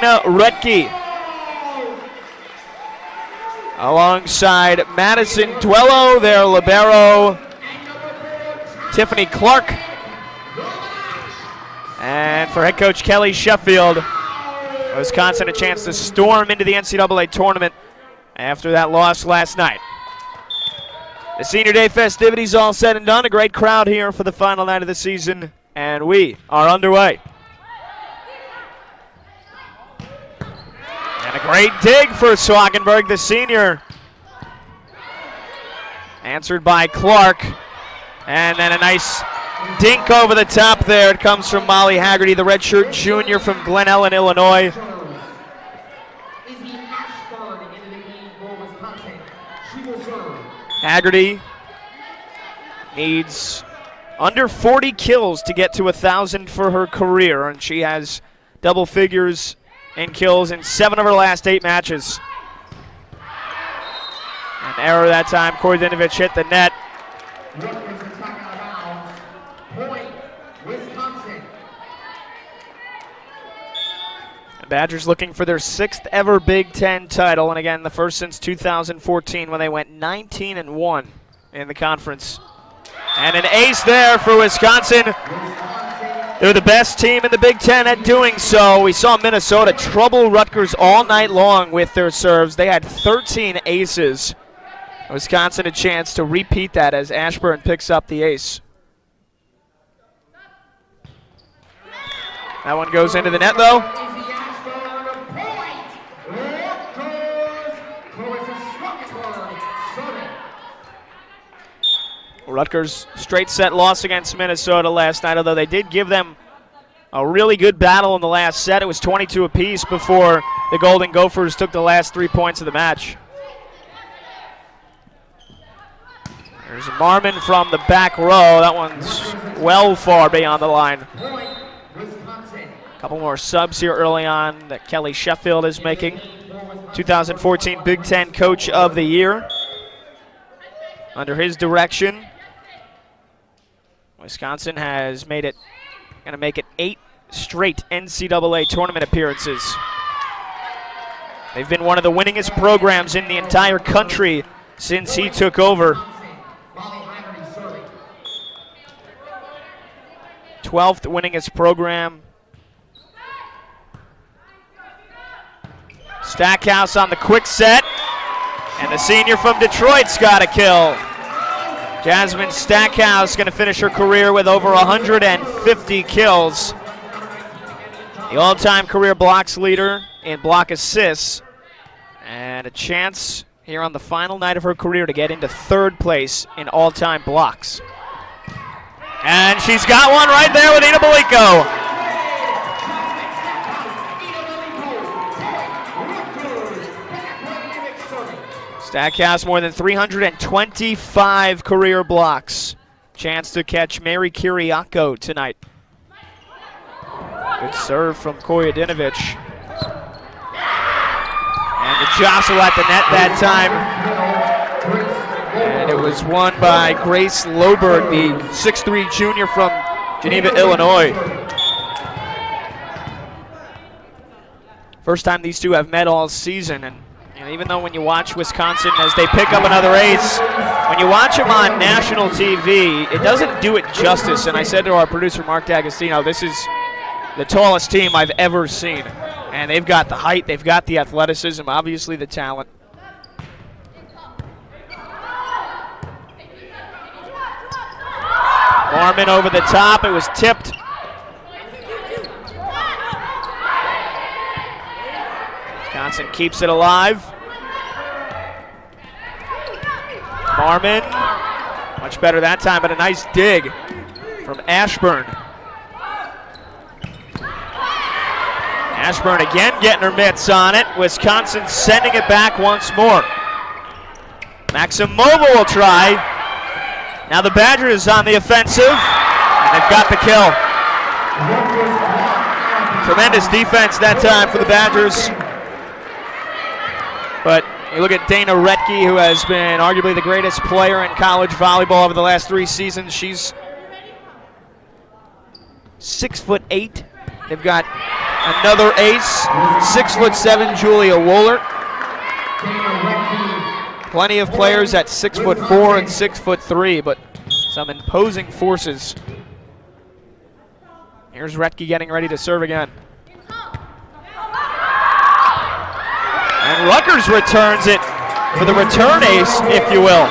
Dana Rutgers, alongside Madison Dwello, their libero, Tiffany Clark, and for head coach Kelly Sheffield, Wisconsin a chance to storm into the NCAA tournament after that loss last night. The Senior Day festivities all said and done. A great crowd here for the final night of the season, and we are underway. And a great dig for Swagenberg, the senior. Answered by Clark. And then a nice dink over the top there. It comes from Molly Haggerty, the redshirt junior from Glen Ellen, Illinois. Haggerty needs under 40 kills to get to 1,000 for her career, and she has double figures in kills in 7 of her last 8 matches. An error that time. Kordinovich hit the net. The Badgers looking for their 6th ever Big Ten title, and again, the first since 2014 when they went 19-1 in the conference. And an ace there for Wisconsin. They're the best team in the Big Ten at doing so. We saw Minnesota trouble Rutgers all night long with their serves. They had 13 aces. Wisconsin a chance to repeat that as Ashburn picks up the ace. That one goes into the net, though. Rutgers straight set loss against Minnesota last night, although they did give them a really good battle in the last set. It was 22 apiece before the Golden Gophers took the last 3 points of the match. There's Marmon from the back row. That one's well far beyond the line. A couple more subs here early on that Kelly Sheffield is making. 2014 Big Ten Coach of the Year. Under his direction, Wisconsin has made it, going to make it 8 straight NCAA tournament appearances. They've been one of the winningest programs in the entire country since he took over. 12th winningest program. Stackhouse on the quick set, and the senior from Detroit's got a kill. Jasmine Stackhouse going to finish her career with over 150 kills. The all-time career blocks leader in block assists, and a chance here on the final night of her career to get into 3rd place in all-time blocks. And she's got one right there with Ina Belico. Stackhouse more than 325 career blocks. Chance to catch Mary Kiriako tonight. Good serve from Kordinovich. And the jostle at the net that time. And it was won by Grace Loberg, the 6'3" junior from Geneva, Illinois. First time these two have met all season, and even though when you watch Wisconsin as they pick up another ace, when you watch them on national TV, it doesn't do it justice. And I said to our producer, Mark D'Agostino, this is the tallest team I've ever seen. And they've got the height, they've got the athleticism, obviously the talent. Marmon over the top, it was tipped. Wisconsin keeps it alive. Marmon, much better that time, but a nice dig from Ashburn. Ashburn again getting her mitts on it. Wisconsin sending it back once more. Maximova will try. Now the Badgers on the offensive, and they've got the kill. Tremendous defense that time for the Badgers. But you look at Dana Rutgers, who has been arguably the greatest player in college volleyball over the last 3 seasons. She's 6'8". They've got Another ace, 6'7" Julia Woolert. Plenty of players at 6'4" and 6'3", but some imposing forces. Here's Retke getting ready to serve again. And Rutgers returns it for the return ace, if you will.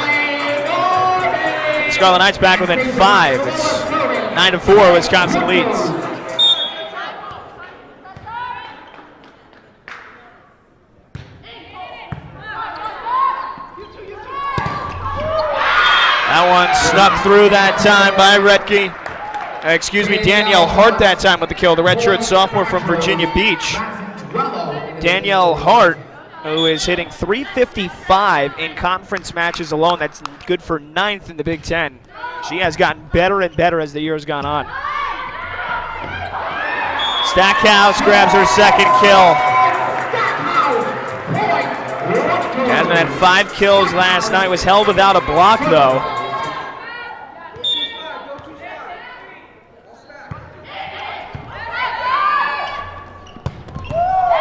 Scarlet Knights back within 5. It's 9-4, Wisconsin leads. That one snuck through that time by Retke. Danielle Hart that time with the kill, the redshirt sophomore from Virginia Beach. Danielle Hart, who is hitting .355 in conference matches alone. That's good for 9th in the Big Ten. She has gotten better and better as the year has gone on. Stackhouse grabs her second kill. Jasmine had 5 kills last night, was held without a block though.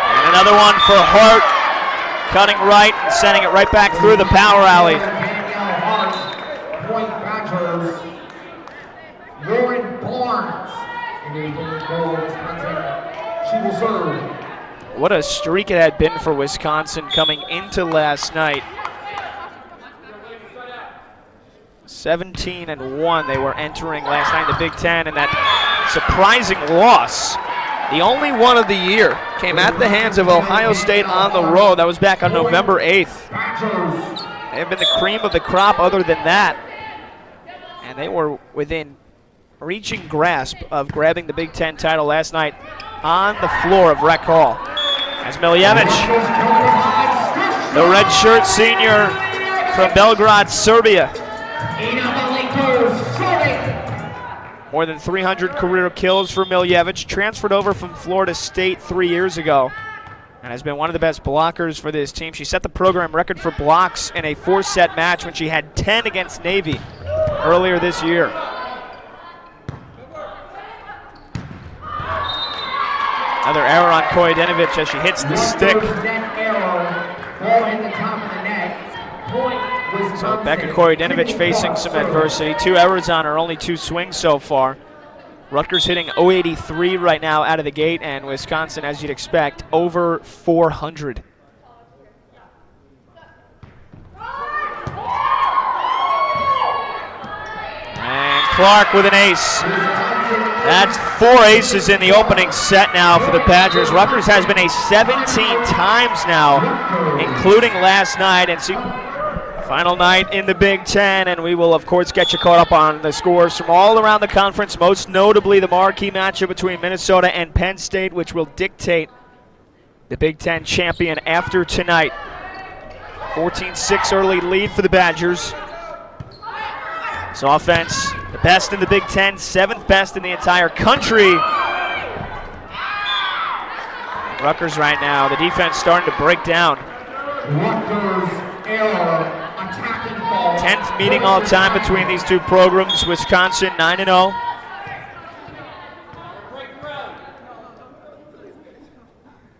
And another one for Hart. Cutting right and sending it right back through the power alley. What a streak it had been for Wisconsin coming into last night. 17-1 they were entering last night in the Big Ten, and that surprising loss, the only one of the year, came at the hands of Ohio State on the road. That was back on November 8th. They have been the cream of the crop other than that. And they were within reaching grasp of grabbing the Big Ten title last night on the floor of Rec Hall. As Miljevic, the redshirt senior from Belgrade, Serbia. More than 300 career kills for Miljevic, transferred over from Florida State 3 years ago, and has been one of the best blockers for this team. She set the program record for blocks in a 4-set match when she had 10 against Navy earlier this year. Another error on Kojedinovic as she hits the stick. So Becca Kojedinovic facing some adversity. 2 errors on her, only 2 swings so far. Rutgers hitting .083 right now out of the gate, and Wisconsin, as you'd expect, over 400. And Clark with an ace. That's 4 aces in the opening set now for the Badgers. Rutgers has been ace 17 times now, including last night. And final night in the Big Ten, and we will, of course, get you caught up on the scores from all around the conference, most notably the marquee matchup between Minnesota and Penn State, which will dictate the Big Ten champion after tonight. 14-6 early lead for the Badgers. This offense, the best in the Big Ten, 7th best in the entire country. Rutgers right now, the defense starting to break down. Rutgers error. 10th meeting all time between these two programs. Wisconsin 9-0.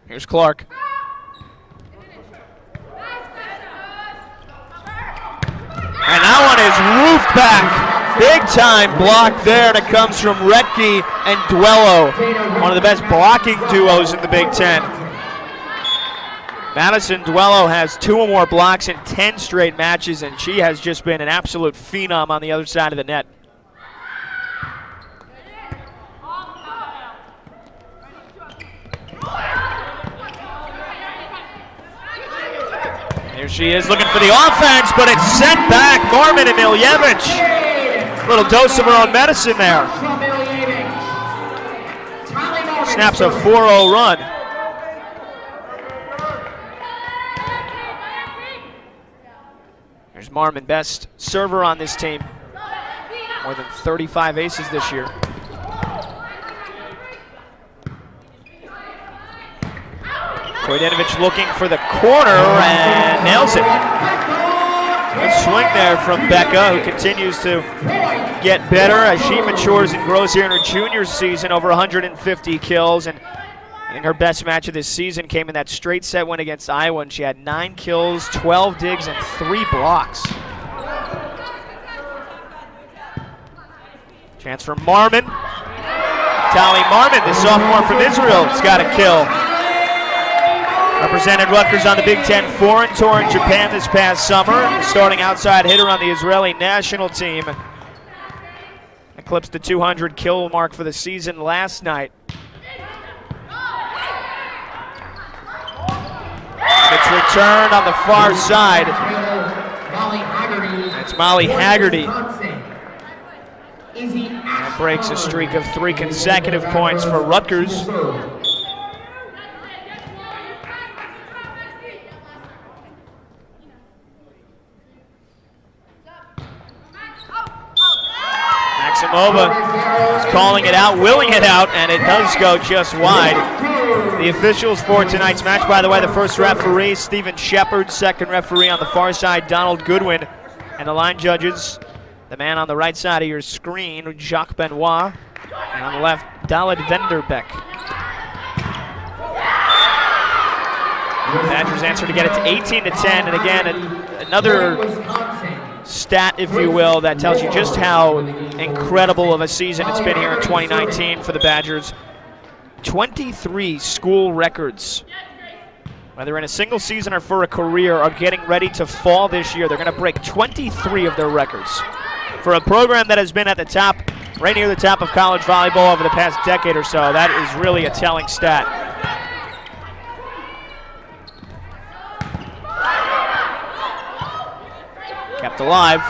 Here's Clark. And that one is roofed back. Big time block there that comes from Retke and Duello. One of the best blocking duos in the Big Ten. Madison Duello has 2 or more blocks in 10 straight matches, and she has just been an absolute phenom on the other side of the net. Here she is looking for the offense, but it's sent back. Norman and Miljevic. A little dose of her own medicine there. Snaps a 4-0 run. Here's Marmon, best server on this team. More than 35 aces this year. Kojedinovic looking for the corner and nails it. Good swing there from Becca, who continues to get better as she matures and grows here in her junior season, over 150 kills. And I think her best match of this season came in that straight set win against Iowa, and she had 9 kills, 12 digs, and 3 blocks. Chance for Marmon. Tali Marmon, the sophomore from Israel, has got a kill. Represented Rutgers on the Big Ten foreign tour in Japan this past summer. The starting outside hitter on the Israeli national team. Eclipsed the 200 kill mark for the season last night. It's returned on the far side. It's Molly Haggerty. That breaks a streak of 3 consecutive points for Rutgers. Maximova is calling it out, willing it out, and it does go just wide. The officials for tonight's match, by the way, the first referee, Stephen Shepard, second referee on the far side, Donald Goodwin, and the line judges, the man on the right side of your screen, Jacques Benoit, and on the left, Dalit Venderbeck. The Badgers answer to get it to 18-10, and again, another stat, if you will, that tells you just how incredible of a season it's been here in 2019 for the Badgers. 23 school records, whether in a single season or for a career, are getting ready to fall this year. They're going to break 23 of their records. For a program that has been at the top, right near the top of college volleyball over the past decade or so, that is really a telling stat. Kept alive.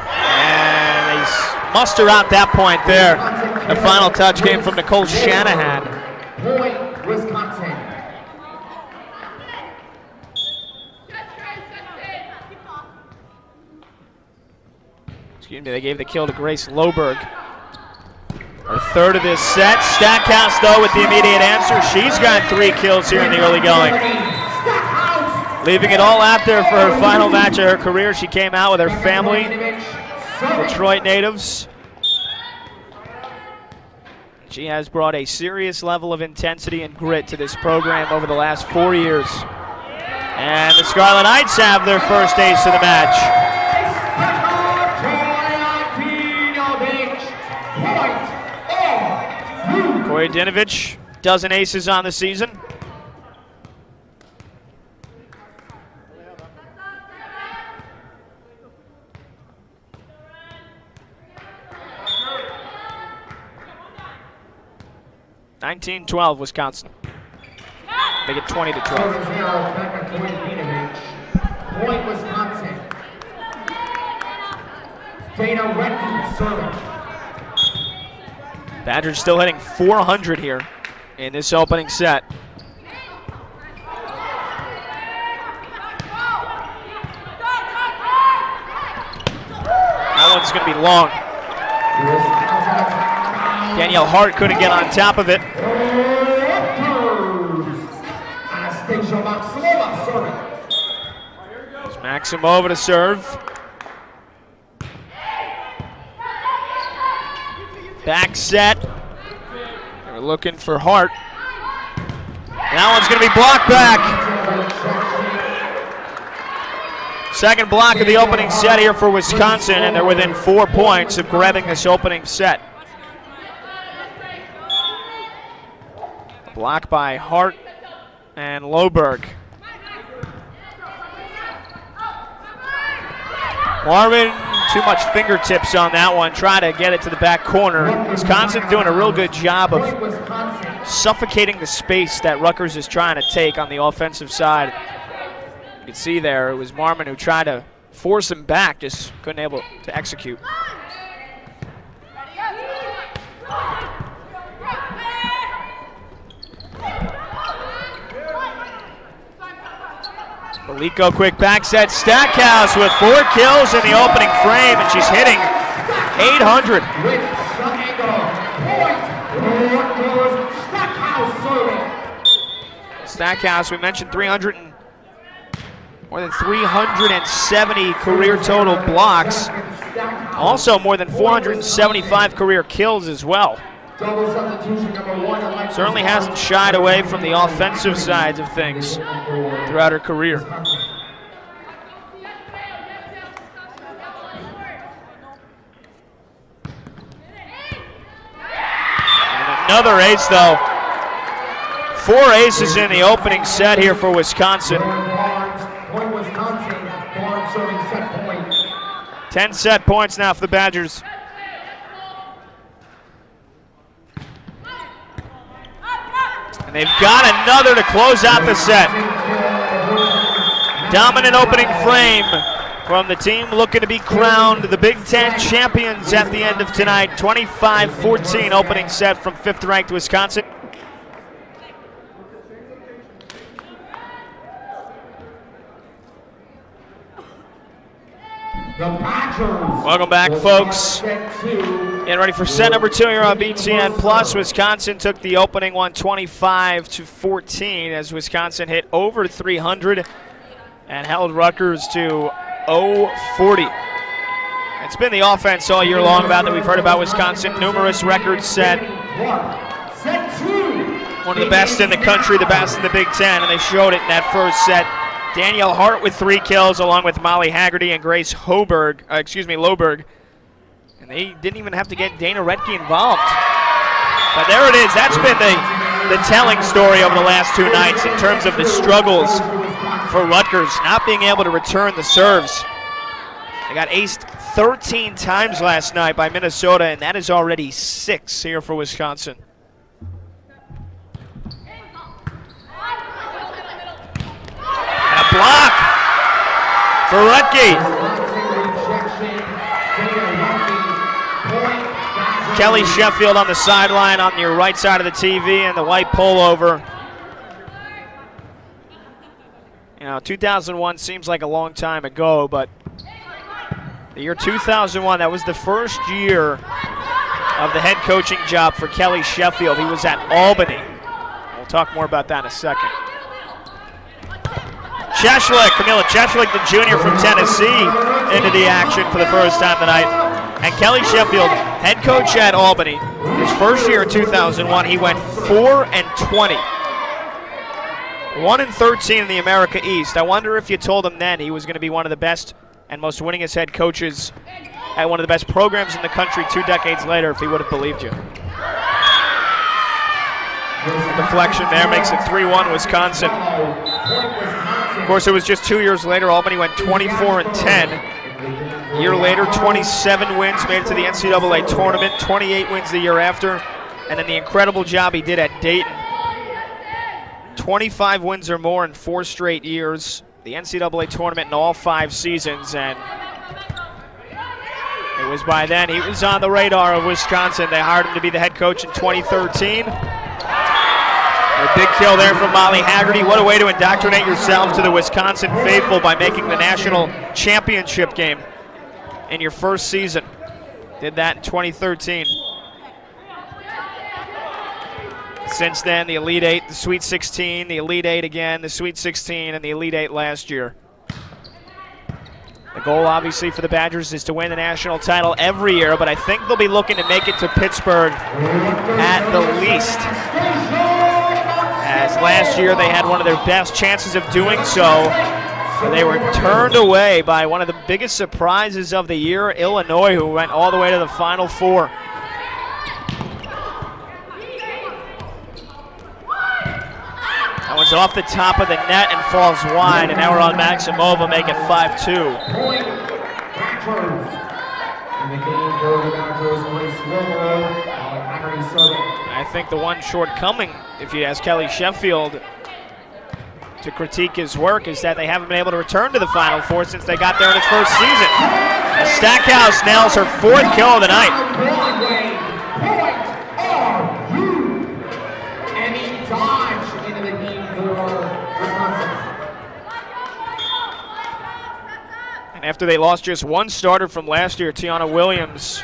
And they muster out that point there. The final touch came from Nicole Shanahan. Point, Wisconsin. Excuse me, they gave the kill to Grace Loberg. Her third of this set. Stackhouse, though, with the immediate answer. She's got 3 kills here in the early going. Leaving it all out there for her final match of her career. She came out with her family, Detroit natives. She has brought a serious level of intensity and grit to this program over the last 4 years. And the Scarlet Knights have their first ace of the match. Corey Dinovich, dozen aces on the season. (19-12) Wisconsin. They get 20-12. Point Wisconsin. Dana Redden serving. Badgers still hitting 400 here in this opening set. That one's going to be long. Danielle Hart couldn't get on top of it. It's Maximova to serve. Back set. They're looking for Hart. That one's going to be blocked back. Second block of the opening set here for Wisconsin, and they're within 4 points of grabbing this opening set. Block by Hart and Loberg. Marvin, too much fingertips on that one. Try to get it to the back corner. Wisconsin doing a real good job of suffocating the space that Rutgers is trying to take on the offensive side. You can see there, it was Marmon who tried to force him back, just couldn't able to execute. Belico, quick back set. Stackhouse with 4 kills in the opening frame, and she's hitting 800. Stackhouse, we mentioned more than 370 career total blocks. Also more than 475 career kills as well. Double substitution number 1. Alexis Certainly hasn't shied away from the offensive sides of things throughout her career. And another ace, though. 4 aces in the opening set here for Wisconsin. Point Wisconsin. Barnes serving set point. 10 set points now for the Badgers. And they've got another to close out the set. Dominant opening frame from the team looking to be crowned the Big Ten champions at the end of tonight. 25-14 opening set from 5th-ranked Wisconsin. Welcome back, folks. Getting ready for set number 2 here on BTN Plus. Wisconsin took the opening one 25-14 as Wisconsin hit over 300 and held Rutgers to 0-40. It's been the offense all year long that we've heard about Wisconsin. Numerous records set. One of the best in the country, the best in the Big Ten, and they showed it in that first set. Danielle Hart with 3 kills, along with Molly Haggerty and Grace Loberg. And they didn't even have to get Dana Retke involved. But there it is. That's been the telling story over the last 2 nights in terms of the struggles for Rutgers, not being able to return the serves. They got aced 13 times last night by Minnesota, and that is already 6 here for Wisconsin. Block for Rutke. Kelly Sheffield on the sideline on your right side of the TV and the white pullover. You know, 2001 seems like a long time ago, but the year 2001, that was the first year of the head coaching job for Kelly Sheffield. He was at Albany. We'll talk more about that in a second. Camilla Cheshlik, the junior from Tennessee, into the action for the first time tonight. And Kelly Sheffield, head coach at Albany. His first year in 2001, he went 4-20. 1-13 in the America East. I wonder if you told him then he was going to be one of the best and most winningest head coaches at one of the best programs in the country 2 decades later, if he would have believed you. Deflection there makes it 3-1 Wisconsin. Of course, it was just 2 years later. Albany went 24-10. A year later, 27 wins, made it to the NCAA tournament, 28 wins the year after, and then the incredible job he did at Dayton. 25 wins or more in 4 straight years, the NCAA tournament in all 5 seasons, and it was by then he was on the radar of Wisconsin. They hired him to be the head coach in 2013. A big kill there from Molly Haggerty. What a way to indoctrinate yourself to the Wisconsin faithful by making the national championship game in your first season. Did that in 2013. Since then, the Elite 8, the Sweet 16, the Elite 8 again, the Sweet 16, and the Elite 8 last year. The goal, obviously, for the Badgers is to win the national title every year, but I think they'll be looking to make it to Pittsburgh at the least. As last year they had one of their best chances of doing so. They were turned away by one of the biggest surprises of the year, Illinois, who went all the way to the Final Four. That one's off the top of the net and falls wide, and now we're on Maximova, make it 5-2. I think the one shortcoming, if you ask Kelly Sheffield to critique his work, is that they haven't been able to return to the Final Four since they got there in its first season. Stackhouse nails her 4th kill of the night. And after they lost just 1 starter from last year, Tiana Williams,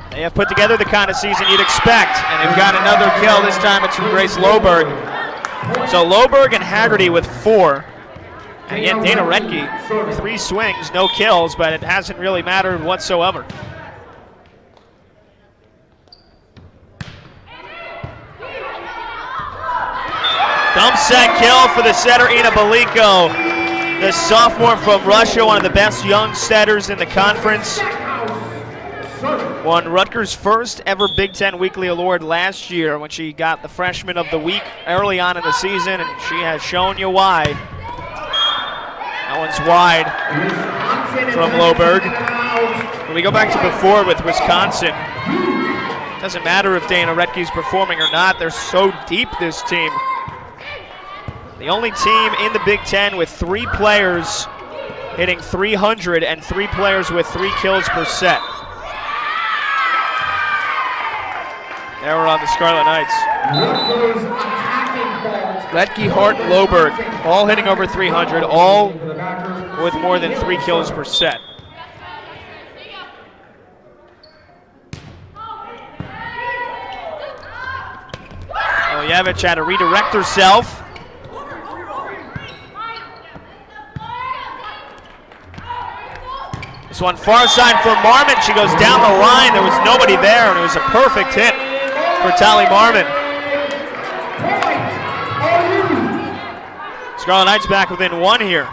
they have put together the kind of season you'd expect, and they've got another kill. This time it's from Grace Loberg. So Loberg and Haggerty with 4. And again, Dana Retke, 3 swings, no kills, but it hasn't really mattered whatsoever. Jump set kill for the setter, Ina Baliko. The sophomore from Russia, one of the best young setters in the conference. Won Rutgers' first ever Big Ten Weekly Award last year when she got the Freshman of the Week early on in the season, and she has shown you why. That one's wide from Loberg. When we go back to before with Wisconsin, doesn't matter if Dana Retke's performing or not, they're so deep, this team. The only team in the Big Ten with 3 players hitting 300 and 3 players with 3 kills per set. Now we're on the Scarlet Knights. Retke, Hart, and Loberg, all hitting over 300, all with more than 3 kills per set. Miljevich had to redirect herself. This one far side for Marmon. She goes down the line. There was nobody there, and it was a perfect hit for Tally Marmon. Scarlet Knights back within 1 here.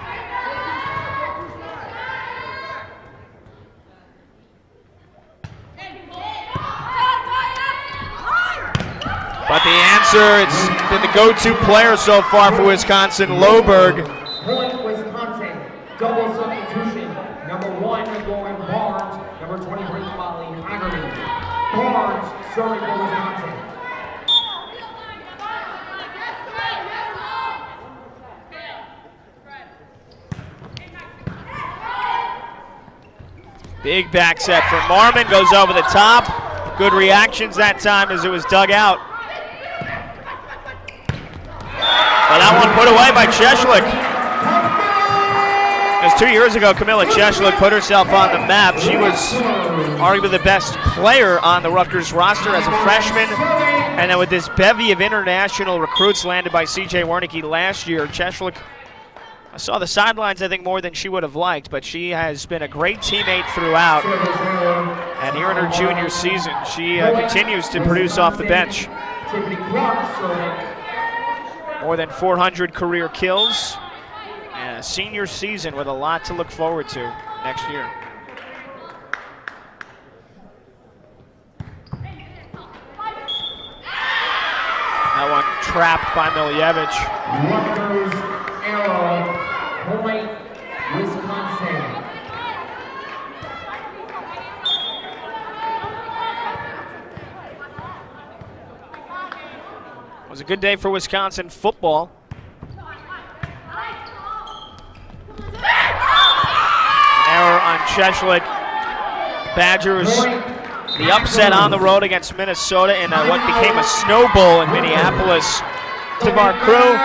But the answer, it's been the go-to player so far for Wisconsin, Loberg. Point Wisconsin, double substitution. Number 1 going Barnes, number 23 Molly Haggerty. Barnes serving for Wisconsin. Big back set for Marmon, goes over the top. Good reactions that time as it was dug out. Well, that one put away by Cheshlik. As 2 years ago, Camilla Cheshlik put herself on the map. She was arguably the best player on the Rutgers roster as a freshman. And then with this bevy of international recruits landed by C.J. Wernicke last year, Cheshlik saw the sidelines, I think, more than she would have liked, but she has been a great teammate throughout. And here in her junior season, she continues to produce off the bench. More than 400 career kills, and a senior season with a lot to look forward to next year. That one trapped by Miljevich. Rutgers arrow, point Wisconsin. It was a good day for Wisconsin football. Error on Cheshlik. Badgers, the upset on the road against Minnesota in what became a snow bowl in Minneapolis. To our crew.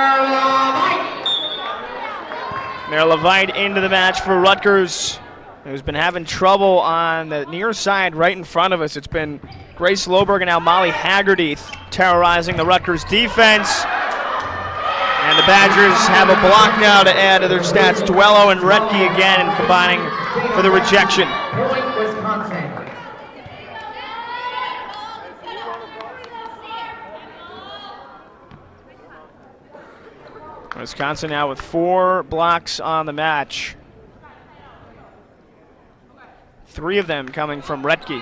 Mare Levite into the match for Rutgers, who's been having trouble on the near side right in front of us. It's been Grace Loberg and now Molly Haggerty terrorizing the Rutgers defense. And the Badgers have a block now to add to their stats. Duello and Retke again combining for the rejection. Point Wisconsin. Wisconsin now with 4 blocks on the match. 3 of them coming from Retke.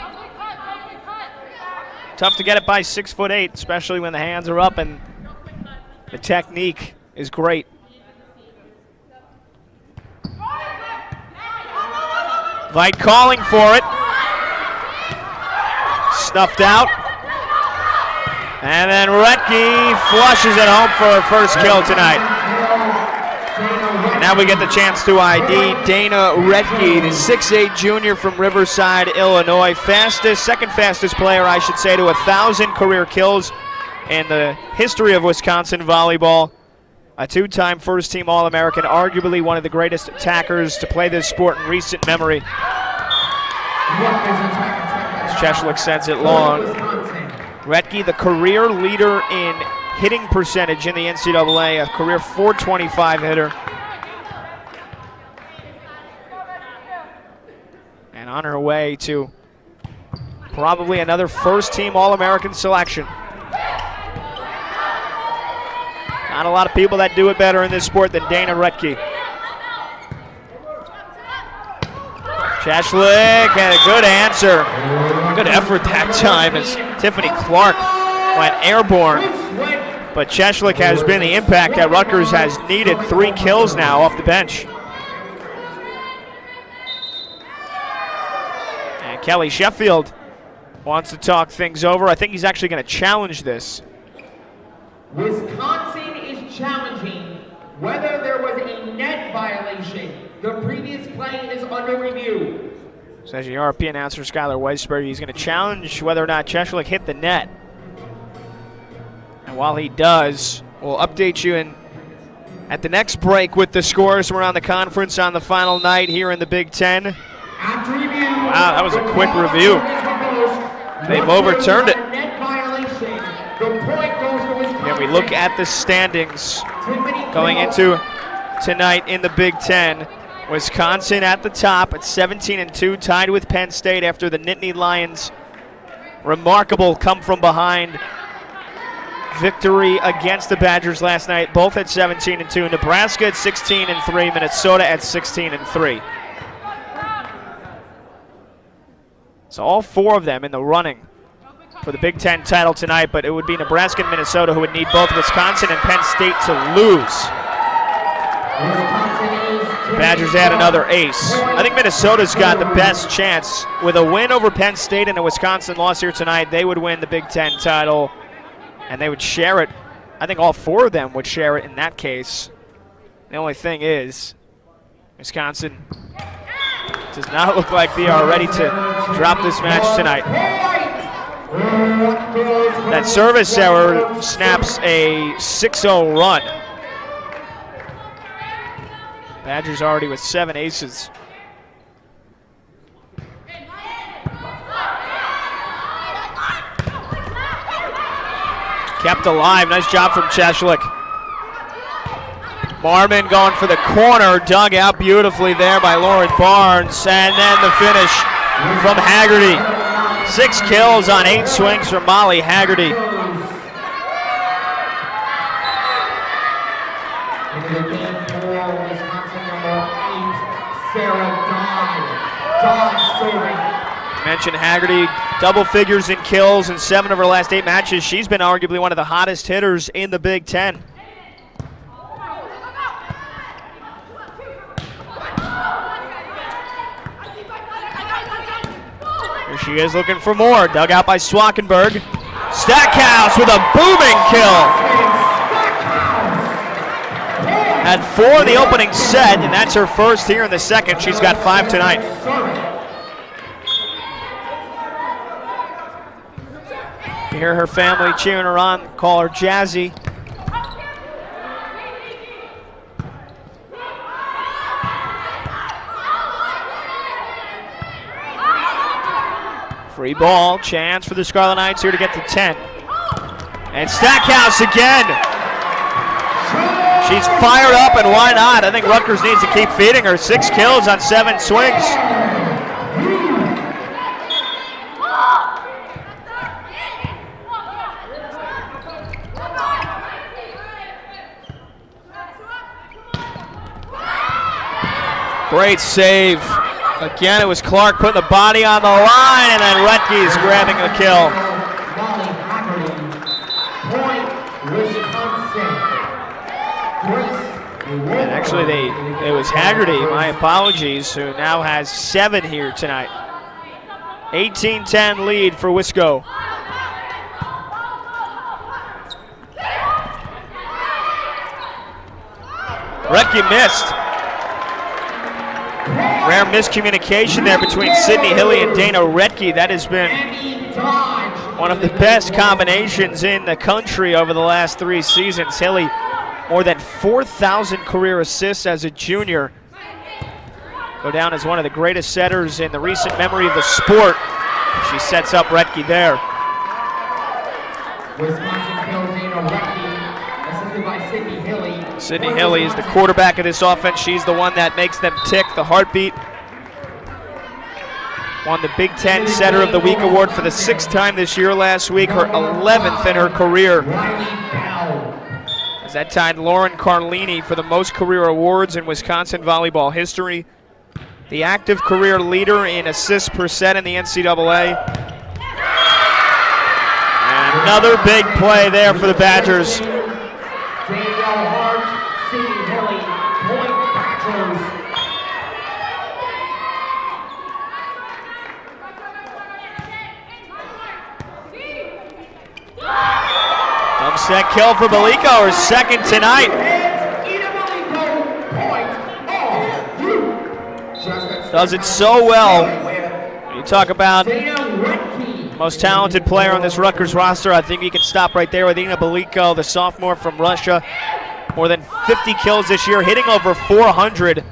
Tough to get it by 6'8", especially when the hands are up and the technique is great. Vite calling for it. Snuffed out. And then Retke flushes it home for her first kill tonight. And now we get the chance to ID Dana Retke, the 6'8" junior from Riverside, Illinois. Second fastest player, I should say, to 1,000 career kills in the history of Wisconsin volleyball. A 2-time first-team All-American, arguably one of the greatest attackers to play this sport in recent memory. As Cheshlik sends it long. Retke, the career leader in hitting percentage in the NCAA, a career .425 hitter. And on her way to probably another first-team All-American selection. Not a lot of people that do it better in this sport than Dana Retke. Chashlik had a good answer. Good effort that time as Tiffany Clark went airborne. But Cheshlik has been the impact that Rutgers has needed. 3 kills now off the bench. And Kelly Sheffield wants to talk things over. I think he's actually going to challenge this. Wisconsin is challenging whether there was a net violation. The previous play is under review. Says the RP announcer Skylar Weisberg. He's going to challenge whether or not Cheshlik hit the net. And while he does, we'll update you at the next break with the scores from around the conference on the final night here in the Big Ten. Wow, that was a quick review. They've overturned it. And we look at the standings going into tonight in the Big Ten. Wisconsin at the top at 17-2, tied with Penn State after the Nittany Lions' remarkable come-from-behind victory against the Badgers last night, both at 17-2. Nebraska at 16-3, Minnesota at 16-3. So all 4 of them in the running for the Big Ten title tonight, but it would be Nebraska and Minnesota who would need both Wisconsin and Penn State to lose. The Badgers add another ace. I think Minnesota's got the best chance. With a win over Penn State and a Wisconsin loss here tonight, they would win the Big Ten title, and they would share it. I think all 4 of them would share it in that case. The only thing is, Wisconsin does not look like they are ready to drop this match tonight. That service error snaps a 6-0 run. Badgers already with 7 aces. Kept alive. Nice job from Cheshlik. Marmon going for the corner. Dug out beautifully there by Lauren Barnes. And then the finish from Haggerty. 6 kills on 8 swings from Molly Haggerty. Mentioned Haggerty, double figures in kills in 7 of her last 8 matches. She's been arguably one of the hottest hitters in the Big Ten. Here she is looking for more. Dug out by Swackenberg. Stackhouse with a booming kill. Had 4 in the opening set, and that's her first here in the second. She's got 5 tonight. You hear her family cheering her on, call her Jazzy. Free ball, chance for the Scarlet Knights here to get to 10. And Stackhouse again. She's fired up, and why not? I think Rutgers needs to keep feeding her. 6 kills on 7 swings. Great save. Again, it was Clark putting the body on the line, and then Retke's grabbing the kill. And actually, it was Haggerty, my apologies, who now has 7 here tonight. 18-10 lead for Wisco. Retke missed. Rare miscommunication there between Sydney Hilly and Dana Retke. That has been one of the best combinations in the country over the last 3 seasons. Hilly, more than 4,000 career assists as a junior. Go down as one of the greatest setters in the recent memory of the sport. She sets up Retke there. Sydney Hilly is the quarterback of this offense. She's the one that makes them tick, the heartbeat. Won the Big Ten Setter of the Week award for the 6th time this year last week, her 11th in her career. as that tied Lauren Carlini for the most career awards in Wisconsin volleyball history. The active career leader in assists per set in the NCAA. And another big play there for the Badgers. Upset kill for Baliko, her second tonight. Does it so well. You talk about most talented player on this Rutgers roster. I think you can stop right there with Ina Baliko, the sophomore from Russia. More than 50 kills this year, hitting over 400. A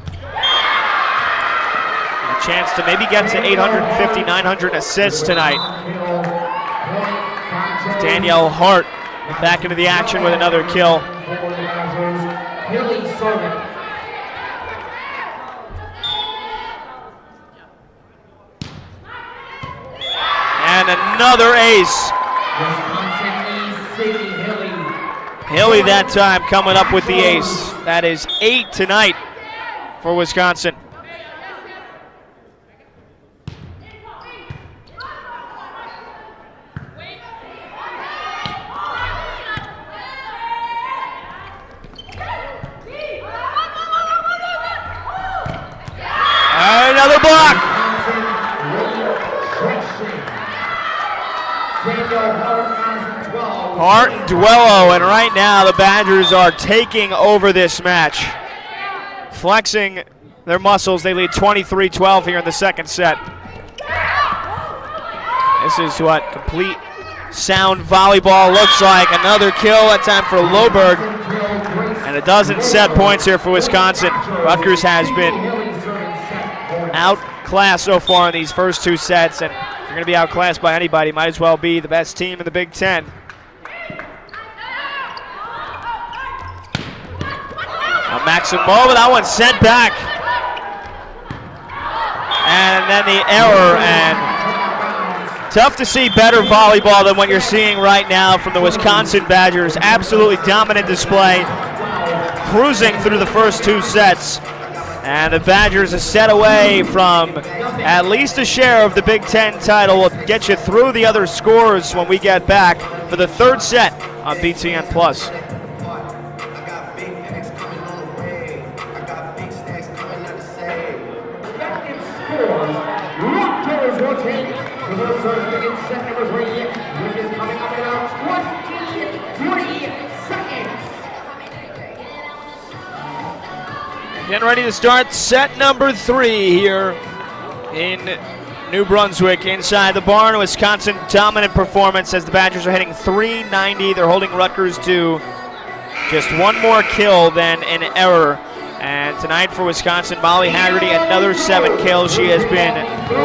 chance to maybe get to 850, 900 assists tonight. Danielle Hart back into the action with another kill. And another ace. Hilly that time coming up with the ace. That is 8 tonight for Wisconsin. Another block. Hart and Duello, and right now the Badgers are taking over this match. Flexing their muscles, they lead 23-12 here in the second set. This is what complete sound volleyball looks like. Another kill, that time for Loberg. And a dozen set points here for Wisconsin. Rutgers has been outclassed so far in these first two sets, and if you're going to be outclassed by anybody, might as well be the best team in the Big Ten. Maximova, that one sent back. And then the error, and tough to see better volleyball than what you're seeing right now from the Wisconsin Badgers. Absolutely dominant display, cruising through the first two sets. And the Badgers a set away from at least a share of the Big Ten title. We'll get you through the other scores when we get back for the third set on BTN Plus. Getting ready to start set number 3 here in New Brunswick inside the barn. Wisconsin dominant performance as the Badgers are hitting .390. They're holding Rutgers to just one more kill than an error. And tonight for Wisconsin, Molly Haggerty, another 7 kills. She has been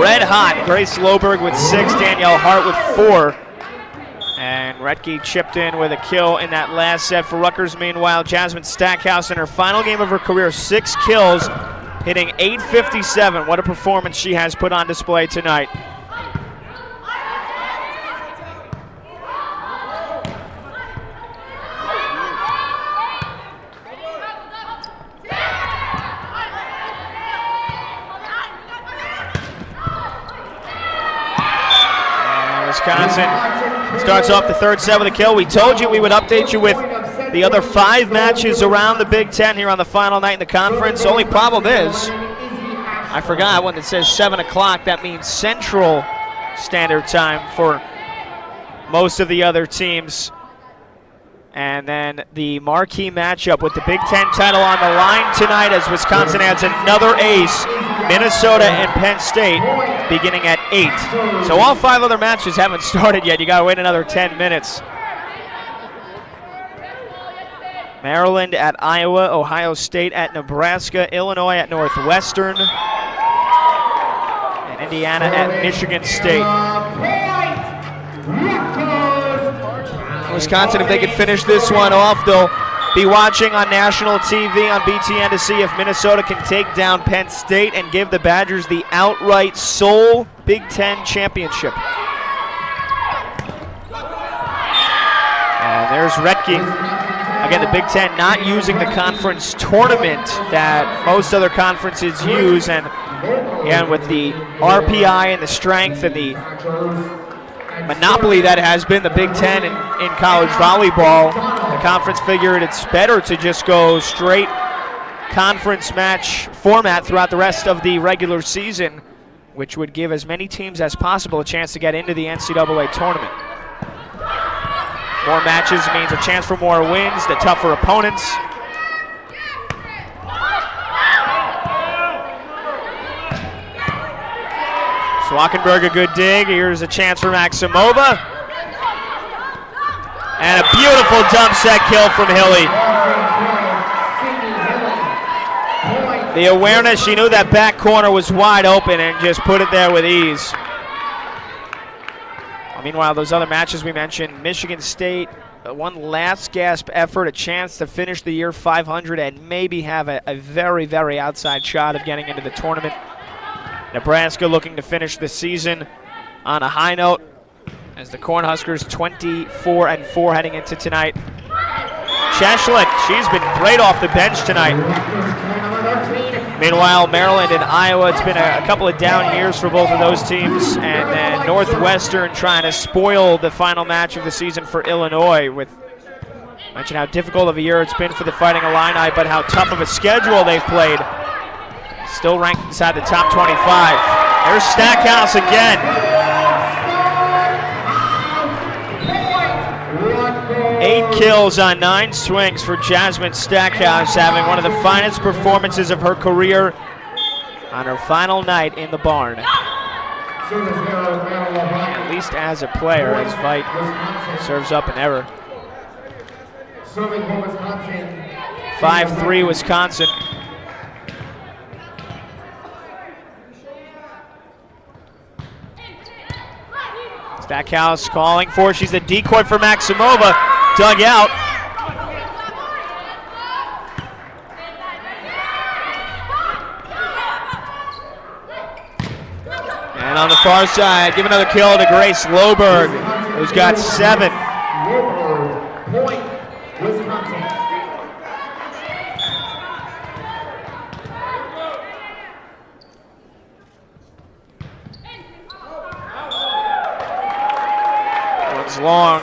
red hot. Grace Loberg with 6, Danielle Hart with 4. And Retke chipped in with a kill in that last set for Rutgers. Meanwhile, Jasmine Stackhouse in her final game of her career, 6 kills, hitting .857. What a performance she has put on display tonight. And Wisconsin starts off the third set with a kill. We told you we would update you with the other 5 matches around the Big Ten here on the final night in the conference. Only problem is, I forgot when it says 7 o'clock, that means Central Standard Time for most of the other teams. And then the marquee matchup with the Big Ten title on the line tonight as Wisconsin adds another ace, Minnesota and Penn State, beginning at 8. So all 5 other matches haven't started yet. You got to wait another 10 minutes. Maryland at Iowa, Ohio State at Nebraska, Illinois at Northwestern, and Indiana at Michigan State. Wisconsin, if they could finish this one off, they'll be watching on national TV on BTN to see if Minnesota can take down Penn State and give the Badgers the outright sole Big Ten championship. And there's Retke. Again, the Big Ten not using the conference tournament that most other conferences use, and again, with the RPI and the strength and the monopoly that has been the Big Ten in college volleyball, the conference figured it's better to just go straight conference match format throughout the rest of the regular season, which would give as many teams as possible a chance to get into the NCAA tournament. More matches means a chance for more wins, the tougher opponents. Swackenberg, a good dig. Here's a chance for Maximova. And a beautiful dump set kill from Hilly. The awareness, she knew that back corner was wide open and just put it there with ease. Meanwhile, those other matches we mentioned, Michigan State, one last gasp effort, a chance to finish the year 500 and maybe have a very, very outside shot of getting into the tournament. Nebraska looking to finish the season on a high note as the Cornhuskers 24-4 heading into tonight. Cheshlik, she's been great off the bench tonight. Meanwhile, Maryland and Iowa, it's been a couple of down years for both of those teams, and then Northwestern trying to spoil the final match of the season for Illinois. With mention how difficult of a year it's been for the Fighting Illini, but how tough of a schedule they've played. Still ranked inside the top 25. There's Stackhouse again. 8 kills on 9 swings for Jasmine Stackhouse, having one of the finest performances of her career on her final night in the barn. At least as a player, as Veit serves up an error. 5-3 Wisconsin. Stackhouse calling for, she's the decoy for Maximova. Dug out. And on the far side, give another kill to Grace Loberg, who's got 7. One's long.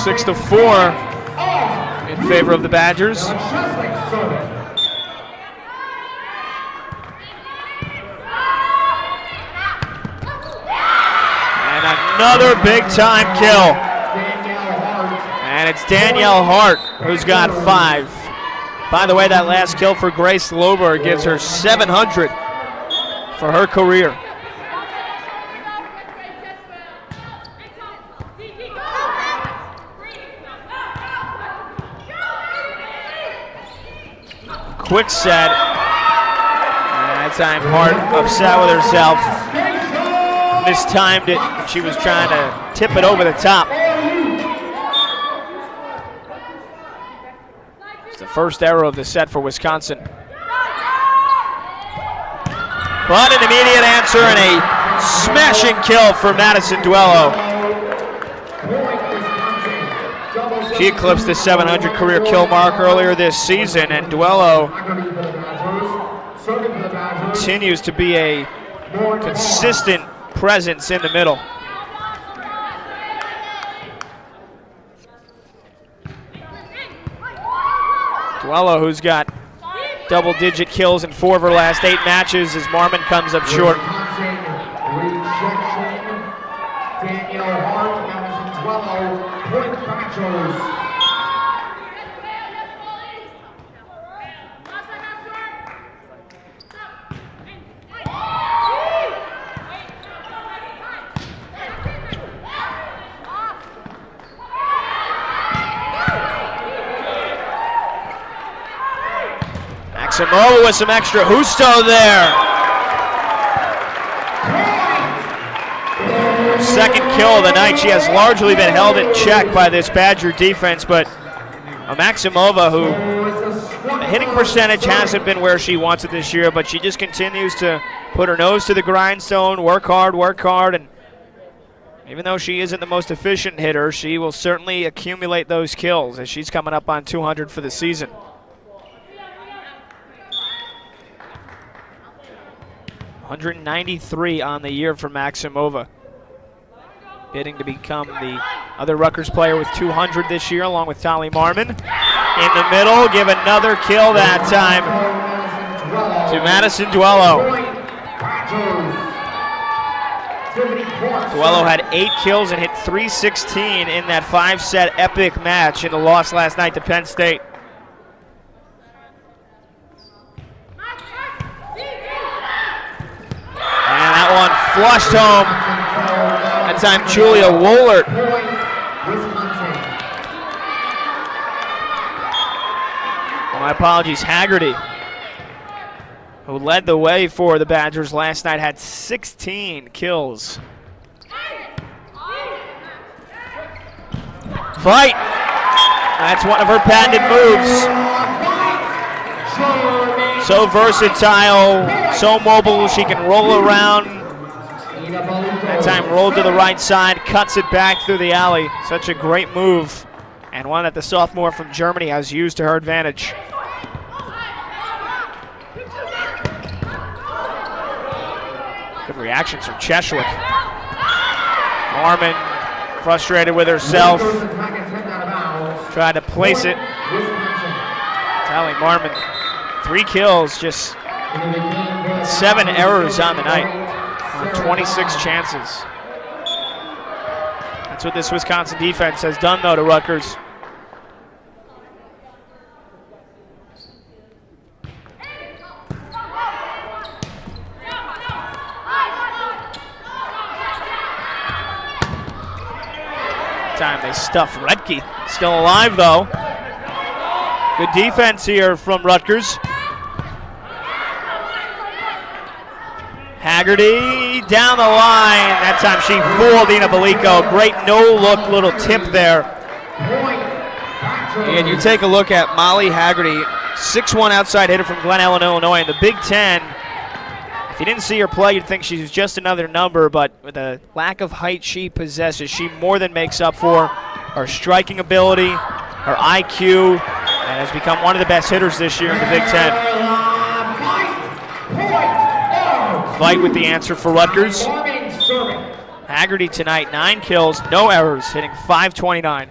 6-4 in favor of the Badgers. And another big-time kill. And it's Danielle Hart who's got 5. By the way, that last kill for Grace Loberg gives her 700 for her career. Quick set. That time Hart upset with herself. Mistimed it. She was trying to tip it over the top. It's the first error of the set for Wisconsin. But an immediate answer and a smashing kill for Madison Duello. She eclipsed the 700 career kill mark earlier this season, and Duello continues to be a consistent presence in the middle. Duello, who's got double-digit kills in 4 of her last 8 matches, as Marmon comes up short. Danielle Hart, Madison Duello, point Badgers. Maximova with some extra Husto there. Second kill of the night. She has largely been held in check by this Badger defense, but Maximova, who the hitting percentage hasn't been where she wants it this year, but she just continues to put her nose to the grindstone, work hard, and Even though she isn't the most efficient hitter, she will certainly accumulate those kills as she's coming up on 200 for the season. .193 on the year for Maximova. Bidding to become the other Rutgers player with 200 this year, along with Tali Marmon. In the middle, give another kill that time to Madison Duello. Duello had 8 kills and hit .316 in that 5-set epic match in the loss last night to Penn State. And that one flushed home. That time Julia Wohlert. My apologies, Haggerty, who led the way for the Badgers last night, had 16 kills. Fight. That's one of her patented moves. So versatile, so mobile, she can roll around. That time rolled to the right side, cuts it back through the alley. Such a great move, and one that the sophomore from Germany has used to her advantage. Good reactions from Cheshwick. Marmon, frustrated with herself, tried to place it. Tali Marmon, 3 kills, just 7 errors on the night on 26 chances. That's what this Wisconsin defense has done, though, to Rutgers. Time they stuff Redke. Still alive, though. Good defense here from Rutgers. Haggerty down the line. That time she fooled Ina Belico. Great no-look little tip there. And you take a look at Molly Haggerty, 6'1" outside hitter from Glen Ellen, Illinois. In the Big Ten, if you didn't see her play, you'd think she's just another number, but with the lack of height she possesses, she more than makes up for her striking ability, her IQ, and has become one of the best hitters this year in the Big Ten. Fight with the answer for Rutgers. Haggerty tonight, 9 kills, no errors, hitting .529.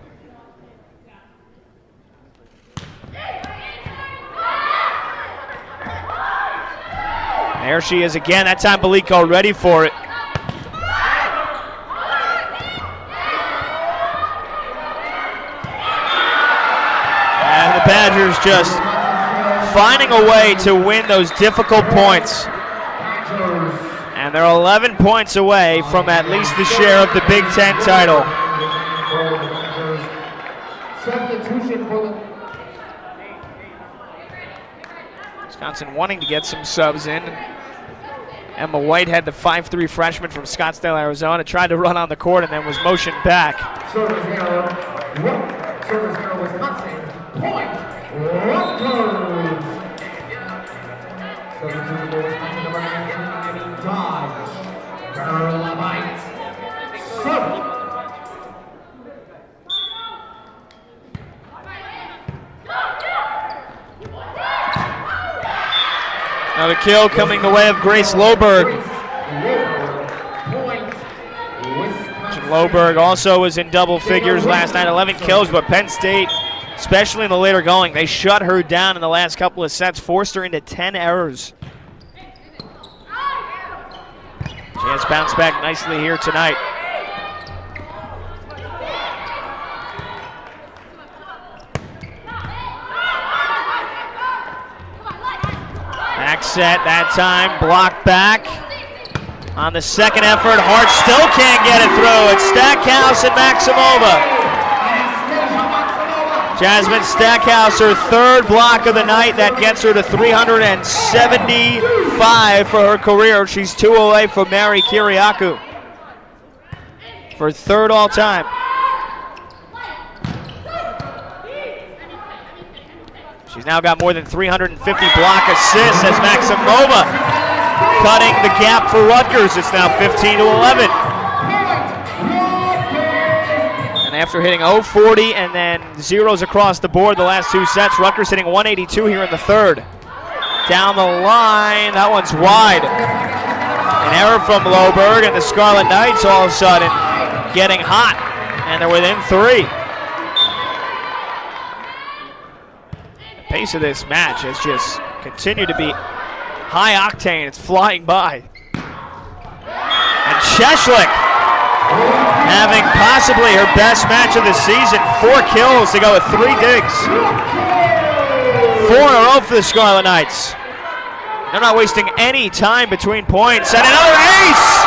There she is again. That time Belico ready for it. And the Badgers just finding a way to win those difficult points. And they're 11 points away from at least the share of the Big Ten title. Wisconsin wanting to get some subs in. Emma Whitehead, the 5'3" freshman from Scottsdale, Arizona, tried to run on the court and then was motioned back. Service error, Wisconsin. Point, Rutgers. Substitution for Wisconsin, number 9, Dodge. Carla Bites. Serve. Another kill coming the way of Grace Loberg. Loberg also was in double figures last night, 11 kills, but Penn State, especially in the later going, they shut her down in the last couple of sets, forced her into 10 errors. She has bounced back nicely here tonight. Back set that time, blocked back. On the second effort, Hart still can't get it through. It's Stackhouse and Maximova. Jasmine Stackhouse, her 3rd block of the night. That gets her to 375 for her career. She's 2 away from Mary Kiriakou for 3rd all time. She's now got more than 350 block assists as Maximova cutting the gap for Rutgers. It's now 15-11. After hitting 040 and then zeros across the board the last 2 sets, Rutgers hitting 182 here in the third. Down the line, that one's wide. An error from Loberg, and the Scarlet Knights all of a sudden getting hot, and they're within 3. The pace of this match has just continued to be high octane. It's flying by. And Cheshlik having possibly her best match of the season. 4 kills to go with 3 digs. 4 in a row for the Scarlet Knights. They're not wasting any time between points. And another ace!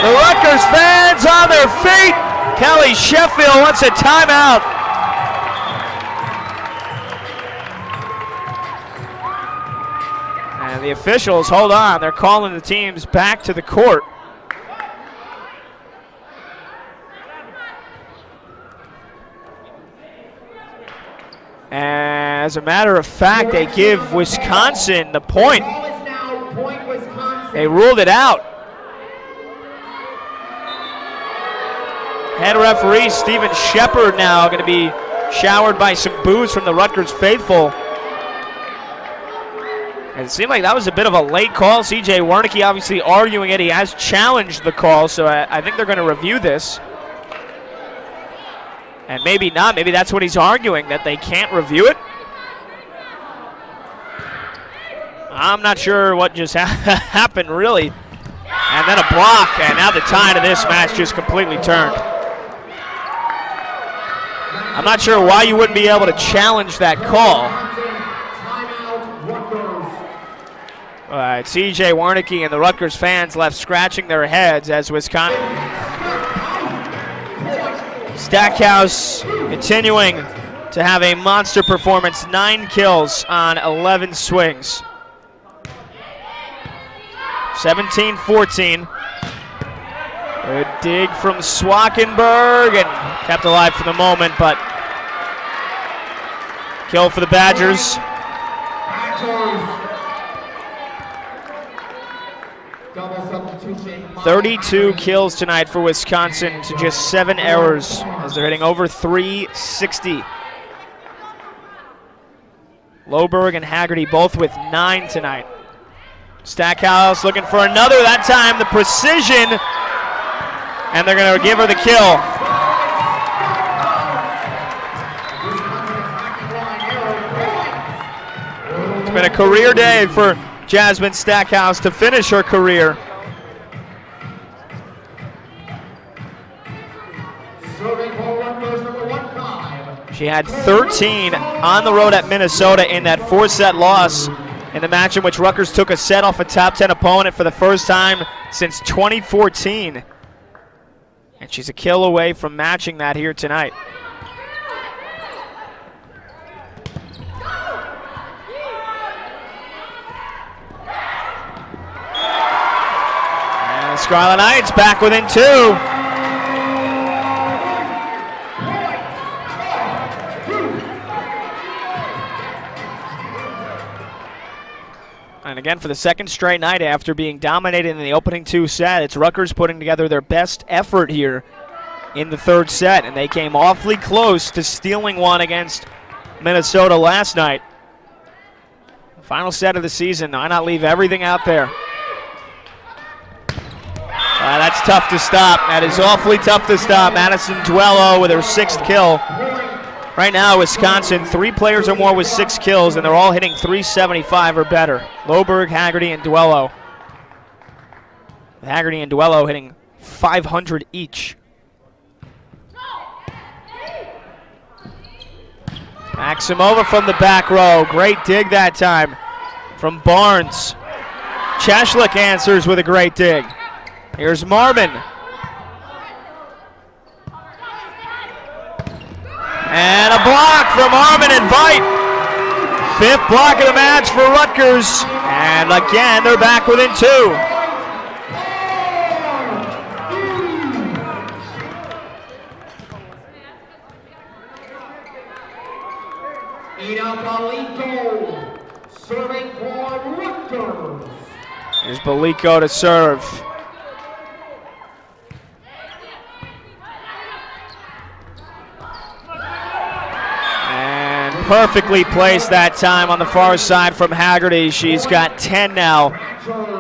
The Rutgers fans on their feet. Kelly Sheffield wants a timeout. And the officials, hold on, they're calling the teams back to the court. As a matter of fact, they give Wisconsin the point. They ruled it out. Head referee Stephen Shepard now going to be showered by some boos from the Rutgers faithful. And it seemed like that was a bit of a late call. C.J. Wernicke obviously arguing it. He has challenged the call, so I think they're going to review this. And maybe not. Maybe that's what he's arguing, that they can't review it. I'm not sure what just happened, really. And then a block, and now the tide of this match just completely turned. I'm not sure why you wouldn't be able to challenge that call. All right, C.J. Wernicke and the Rutgers fans left scratching their heads as Wisconsin. Stackhouse continuing to have a monster performance, 9 kills on 11 swings. 17-14. Good dig from Swackenberg and kept alive for the moment, but kill for the Badgers. 32 kills tonight for Wisconsin to just 7 errors as they're hitting over 360. Loberg and Haggerty both with 9 tonight. Stackhouse looking for another, that time the precision, and they're going to give her the kill. It's been a career day for Jasmine Stackhouse to finish her career. She had 13 on the road at Minnesota in that 4-set loss in the match in which Rutgers took a set off a top 10 opponent for the first time since 2014. And she's a kill away from matching that here tonight. And the Scarlet Knights back within 2. And again, for the second straight night after being dominated in the opening 2 sets, it's Rutgers putting together their best effort here in the 3rd set. And they came awfully close to stealing one against Minnesota last night. Final set of the season. Why not leave everything out there? That's tough to stop. That is awfully tough to stop. Madison Duello with her 6th kill. Right now, Wisconsin, 3 players or more with 6 kills, and they're all hitting 375 or better. Loberg, Haggerty, and Duello. Haggerty and Duello hitting 500 each. Maximova from the back row. Great dig that time from Barnes. Cheshlik answers with a great dig. Here's Marmon. And a block from Armin and Veit. 5th block of the match for Rutgers. And again, they're back within 2. Baliko serving for Rutgers. Here's Baliko to serve. Perfectly placed that time on the far side from Haggerty. She's got 10 now.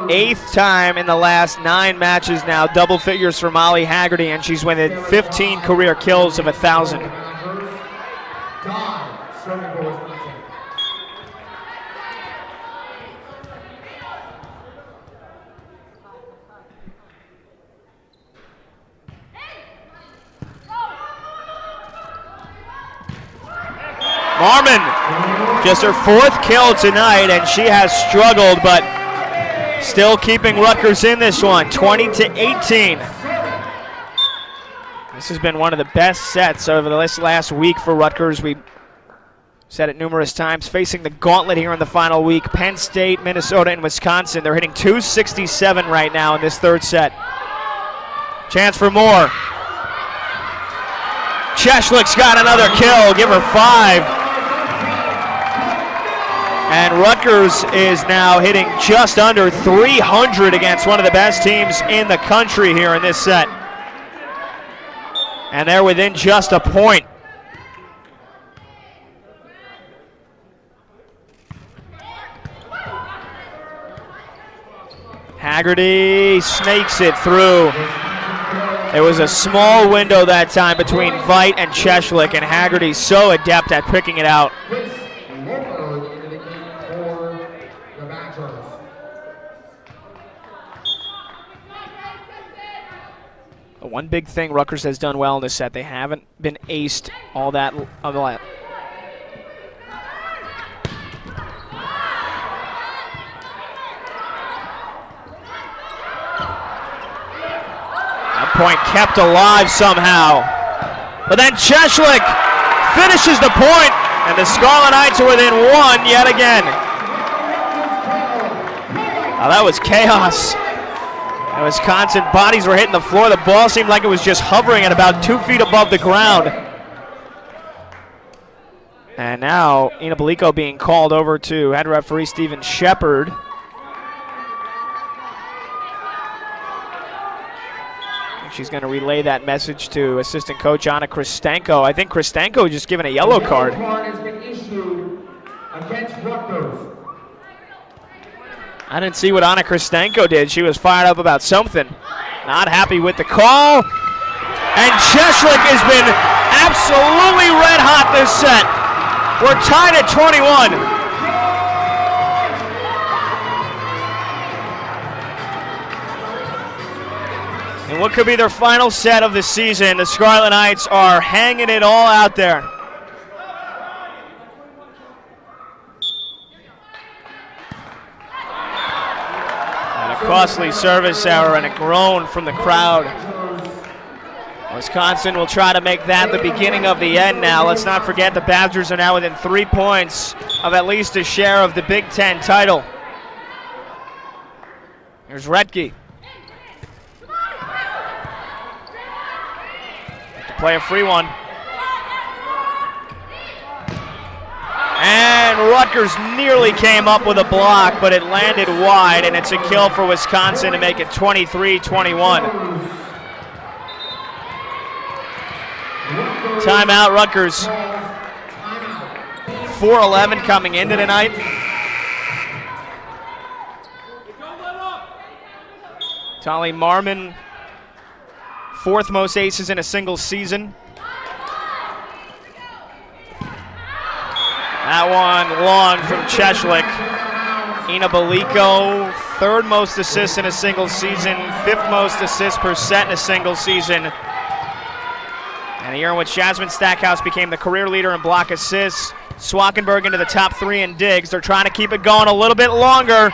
8th time in the last 9 matches now. Double figures for Molly Haggerty, and she's within 15 career kills of 1,000. Marmon, just her 4th kill tonight, and she has struggled, but still keeping Rutgers in this one, 20-18. This has been one of the best sets over this last week for Rutgers. We said it numerous times, facing the gauntlet here in the final week. Penn State, Minnesota, and Wisconsin. They're hitting 267 right now in this 3rd set. Chance for more. Cheshlick's got another kill, give her 5. And Rutgers is now hitting just under 300 against one of the best teams in the country here in this set. And they're within just a point. Haggerty snakes it through. It was a small window that time between Veit and Cheshlick, and Haggerty's so adept at picking it out. One big thing Rutgers has done well in this set, they haven't been aced all that on the lap. That point kept alive somehow. But then Cheshlick finishes the point, and the Scarlet Knights are within 1 yet again. Oh, that was chaos. And Wisconsin bodies were hitting the floor. The ball seemed like it was just hovering at about 2 feet above the ground. And now Ina Belico being called over to head referee Stephen Shepard. She's going to relay that message to assistant coach Anna Kristenko. I think Kristenko just given a yellow card. I didn't see what Anna Kristenko did. She was fired up about something. Not happy with the call. And Cheshlick has been absolutely red hot this set. We're tied at 21. And what could be their final set of the season? The Scarlet Knights are hanging it all out there. Costly service error and a groan from the crowd. Wisconsin will try to make that the beginning of the end now. Let's not forget the Badgers are now within 3 points of at least a share of the Big Ten title. Here's Retke. To play a free one. And Rutgers nearly came up with a block, but it landed wide, and it's a kill for Wisconsin to make it 23-21. Timeout, Rutgers. 4:11 coming into tonight. Tali Marmon, 4th most aces in a single season. That one long from Cheshlick. Ina Belico, 3rd most assists in a single season, 5th most assists per set in a single season. And a year in which Jasmine Stackhouse became the career leader in block assists. Swackenberg into the top 3 in digs. They're trying to keep it going a little bit longer.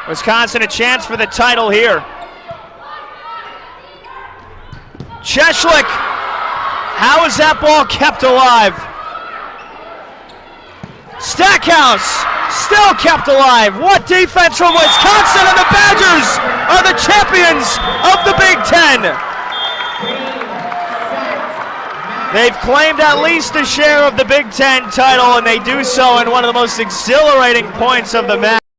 Wisconsin a chance for the title here. Cheshlick, how is that ball kept alive? Stackhouse still kept alive. What defense from Wisconsin, and the Badgers are the champions of the Big Ten. They've claimed at least a share of the Big Ten title, and they do so in one of the most exhilarating points of the match.